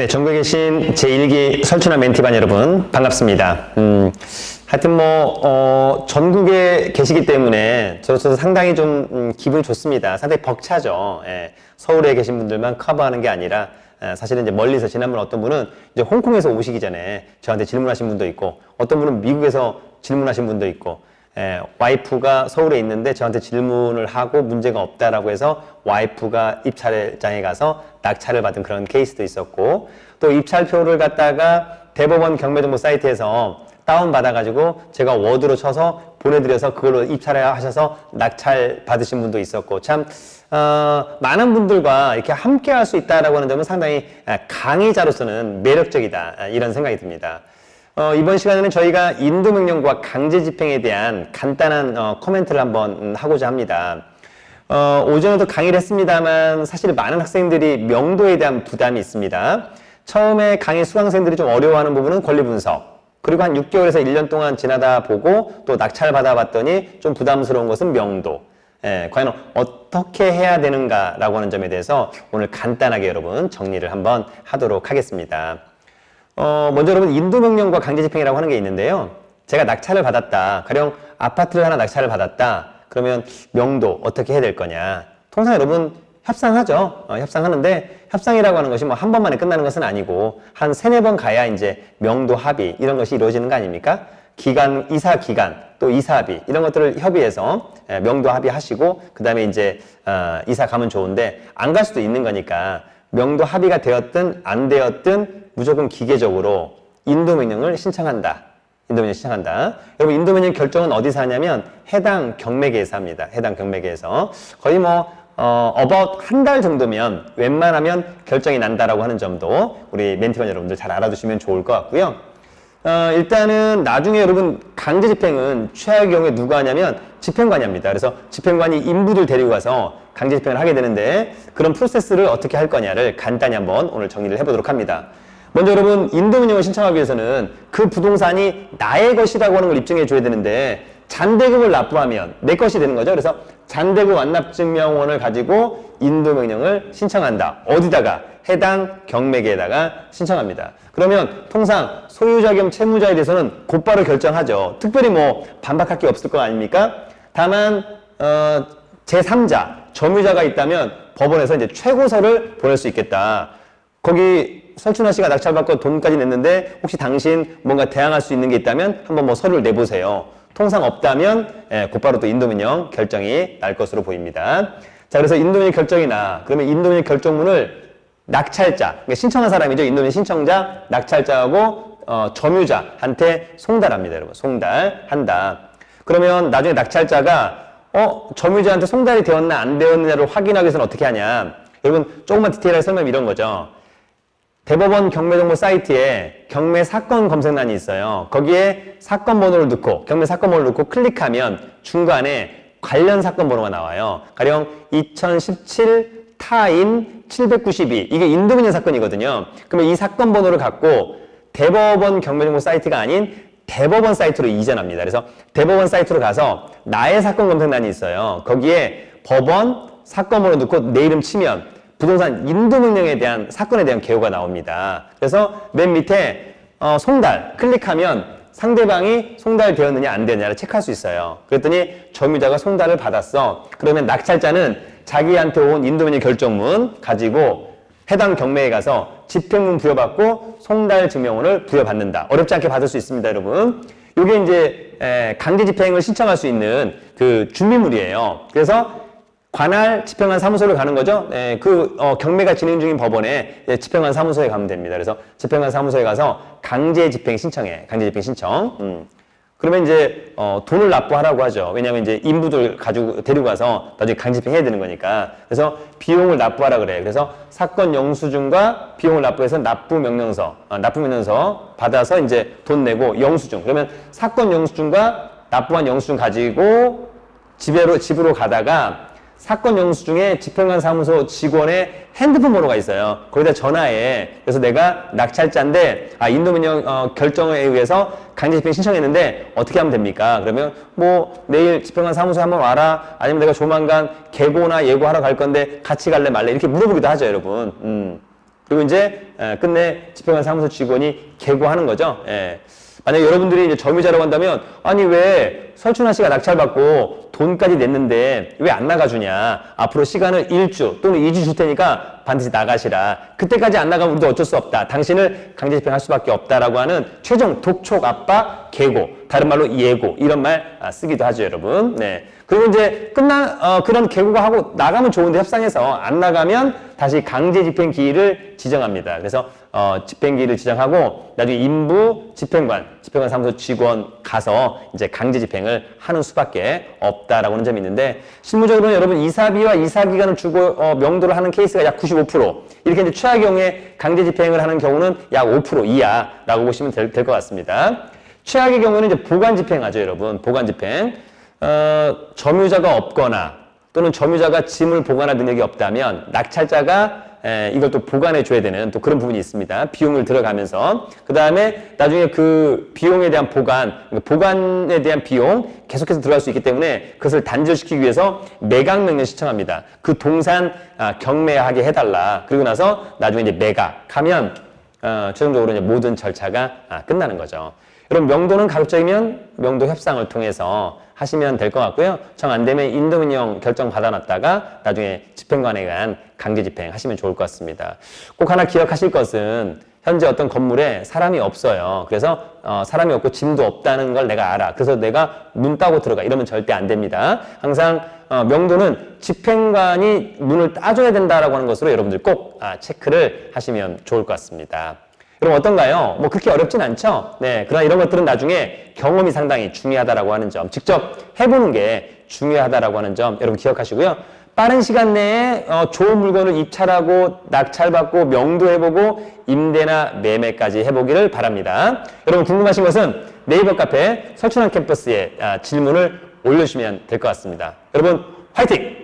네, 전국에 계신 제1기 설춘환 멘티반 여러분 반갑습니다. 하여튼 전국에 계시기 때문에 저로서 상당히 좀 기분이 좋습니다. 상당히 벅차죠. 예, 서울에 계신 분들만 커버하는 게 아니라 사실은 이제 멀리서 지난번 어떤 분은 이제 홍콩에서 오시기 전에 저한테 질문하신 분도 있고, 어떤 분은 미국에서 질문하신 분도 있고, 와이프가 서울에 있는데 저한테 질문을 하고 문제가 없다라고 해서 와이프가 입찰장에 가서 낙찰을 받은 그런 케이스도 있었고, 또 입찰표를 갖다가 대법원 경매정보 사이트에서 다운받아가지고 제가 워드로 쳐서 보내드려서 그걸로 입찰을 하셔서 낙찰 받으신 분도 있었고, 참 많은 분들과 이렇게 함께 할 수 있다라고 하는 점은 상당히 강의자로서는 매력적이다, 이런 생각이 듭니다. 이번 시간에는 저희가 인도명령과 강제집행에 대한 간단한 코멘트를 한번 하고자 합니다. 오전에도 강의를 했습니다만 사실 많은 학생들이 명도에 대한 부담이 있습니다. 처음에 강의 수강생들이 좀 어려워하는 부분은 권리분석, 그리고 한 6개월에서 1년 동안 지나다 보고 또 낙찰 받아봤더니 좀 부담스러운 것은 명도. 과연 어떻게 해야 되는가라고 하는 점에 대해서 오늘 간단하게 여러분 정리를 한번 하도록 하겠습니다. 먼저 여러분, 인도명령과 강제집행이라고 하는 게 있는데요. 제가 낙찰을 받았다, 가령 아파트를 하나 낙찰을 받았다, 그러면 명도 어떻게 해야 될 거냐. 통상 여러분 협상하죠. 협상하는데 협상이라고 하는 것이 뭐 한 번만에 끝나는 것은 아니고 한 3-4번 가야 이제 명도 합의 이런 것이 이루어지는 거 아닙니까? 기간, 이사 기간, 또 이사 합의 이런 것들을 협의해서 명도 합의하시고 그 다음에 이제 이사 가면 좋은데 안 갈 수도 있는 거니까 명도 합의가 되었든 안 되었든 무조건 기계적으로 인도명령을 신청한다. 인도명령 신청한다. 여러분, 인도명령 결정은 어디서 하냐면 해당 경매계에서 합니다. 해당 경매계에서. 거의 about 한 달 정도면 웬만하면 결정이 난다라고 하는 점도 우리 멘티반 여러분들 잘 알아두시면 좋을 것 같고요. 일단은 나중에 여러분 강제집행은 최악의 경우에 누가 하냐면 집행관이 합니다. 그래서 집행관이 인부들 데리고 가서 강제집행을 하게 되는데, 그런 프로세스를 어떻게 할 거냐를 간단히 한번 오늘 정리를 해보도록 합니다. 먼저 여러분, 인도명령을 신청하기 위해서는 그 부동산이 나의 것이라고 하는 걸 입증해 줘야 되는데, 잔대급을 납부하면 내 것이 되는 거죠. 그래서 잔대급 완납증명원을 가지고 인도명령을 신청한다. 어디다가? 해당 경매계에다가 신청합니다. 그러면 통상 소유자 겸 채무자에 대해서는 곧바로 결정하죠. 특별히 반박할 게 없을 거 아닙니까? 다만 제3자, 점유자가 있다면 법원에서 이제 최고서를 보낼 수 있겠다. 거기 설춘환 씨가 낙찰받고 돈까지 냈는데 혹시 당신 뭔가 대항할 수 있는 게 있다면 한번 서류를 내보세요. 통상 없다면 곧바로 또 인도명령 결정이 날 것으로 보입니다. 자, 그래서 인도명령 결정이 그러면 인도명령 결정문을 낙찰자, 그러니까 신청한 사람이죠. 인도명령 신청자, 낙찰자하고 점유자한테 송달합니다. 여러분, 송달한다. 그러면 나중에 낙찰자가 점유자한테 송달이 되었나 안 되었느냐를 확인하기 위해서는 어떻게 하냐. 여러분, 조금만 디테일하게 설명하면 이런 거죠. 대법원 경매정보 사이트에 경매 사건 검색란이 있어요. 거기에 사건 번호를 넣고, 경매 사건 번호를 넣고 클릭하면 중간에 관련 사건 번호가 나와요. 가령 2017 타인 792, 이게 인도명령 사건이거든요. 그러면 이 사건 번호를 갖고 대법원 경매정보 사이트가 아닌 대법원 사이트로 이전합니다. 그래서 대법원 사이트로 가서 나의 사건 검색란이 있어요. 거기에 법원 사건 번호 넣고 내 이름 치면 부동산 인도명령에 대한 사건에 대한 개요가 나옵니다. 그래서 맨 밑에 송달 클릭하면 상대방이 송달되었느냐 안 되느냐를 체크할 수 있어요. 그랬더니 점유자가 송달을 받았어. 그러면 낙찰자는 자기한테 온 인도명령 결정문 가지고 해당 경매에 가서 집행문 부여받고 송달 증명원을 부여받는다. 어렵지 않게 받을 수 있습니다, 여러분. 이게 이제 강제집행을 신청할 수 있는 그 준비물이에요. 그래서 관할 집행관 사무소를 가는 거죠. 경매가 진행 중인 법원에 집행관 사무소에 가면 됩니다. 그래서 집행관 사무소에 가서 강제집행 신청해. 강제집행 신청. 그러면 이제 돈을 납부하라고 하죠. 왜냐하면 이제 인부들 가지고 데리고 가서 나중에 강제집행 해야 되는 거니까. 그래서 비용을 납부하라 그래. 그래서 사건 영수증과 비용을 납부해서 납부명령서 받아서 이제 돈 내고 영수증. 그러면 사건 영수증과 납부한 영수증 가지고 집으로 가다가 사건 영수증에 집행관 사무소 직원의 핸드폰 번호가 있어요. 거기다 전화해. 그래서 내가 낙찰자인데 인도명령 결정에 의해서 강제집행 신청했는데 어떻게 하면 됩니까? 그러면 내일 집행관 사무소에 한번 와라. 아니면 내가 조만간 계고나 예고하러 갈 건데 같이 갈래 말래 이렇게 물어보기도 하죠, 여러분. 그리고 이제 끝내 집행관 사무소 직원이 개고하는 거죠. 예. 만약에 여러분들이 이제 점유자라고 한다면 아니 왜 설춘아 씨가 낙찰받고 돈까지 냈는데 왜 안 나가주냐, 앞으로 시간을 1주 또는 2주 줄 테니까 반드시 나가시라, 그때까지 안 나가면 우리도 어쩔 수 없다, 당신을 강제 집행할 수밖에 없다라고 하는 최종 독촉 압박 계고, 다른 말로 예고, 이런 말 쓰기도 하죠, 여러분. 네. 그리고 이제 그런 계고가 하고 나가면 좋은데 협상해서 안 나가면 다시 강제 집행 기일을 지정합니다. 그래서 집행 기일을 지정하고 나중에 인부 집행관 사무소 직원 가서 이제 강제 집행을 하는 수밖에 없다라고 하는 점이 있는데, 실무적으로는 여러분 이사비와 이사기간을 주고 명도를 하는 케이스가 약 95%, 이렇게 이제 최악의 경우에 강제 집행을 하는 경우는 약 5% 이하라고 보시면 될 것 같습니다. 최악의 경우는 이제 보관 집행하죠, 여러분. 보관 집행. 점유자가 없거나 또는 점유자가 짐을 보관할 능력이 없다면 낙찰자가 이걸 또 보관해 줘야 되는 또 그런 부분이 있습니다. 비용을 들어가면서. 그 다음에 나중에 그 비용에 대한 보관에 대한 비용 계속해서 들어갈 수 있기 때문에 그것을 단절시키기 위해서 매각명령 신청합니다. 그 동산 경매하게 해달라. 그리고 나서 나중에 이제 매각하면 최종적으로 이제 모든 절차가 끝나는 거죠. 여러분, 명도는 가급적이면 명도 협상을 통해서 하시면 될 것 같고요. 정 안 되면 인도명령 결정 받아놨다가 나중에 집행관에 의한 강제 집행 하시면 좋을 것 같습니다. 꼭 하나 기억하실 것은 현재 어떤 건물에 사람이 없어요. 그래서 사람이 없고 짐도 없다는 걸 내가 알아. 그래서 내가 문 따고 들어가. 이러면 절대 안 됩니다. 항상 명도는 집행관이 문을 따줘야 된다라고 하는 것으로 여러분들 꼭 체크를 하시면 좋을 것 같습니다. 여러분 어떤가요? 뭐 그렇게 어렵진 않죠? 네. 그러나 이런 것들은 나중에 경험이 상당히 중요하다라고 하는 점, 직접 해보는 게 중요하다라고 하는 점 여러분 기억하시고요. 빠른 시간 내에 좋은 물건을 입찰하고 낙찰받고 명도해보고 임대나 매매까지 해보기를 바랍니다. 여러분 궁금하신 것은 네이버 카페 설춘환 캠퍼스에 질문을 올려주시면 될 것 같습니다. 여러분 화이팅!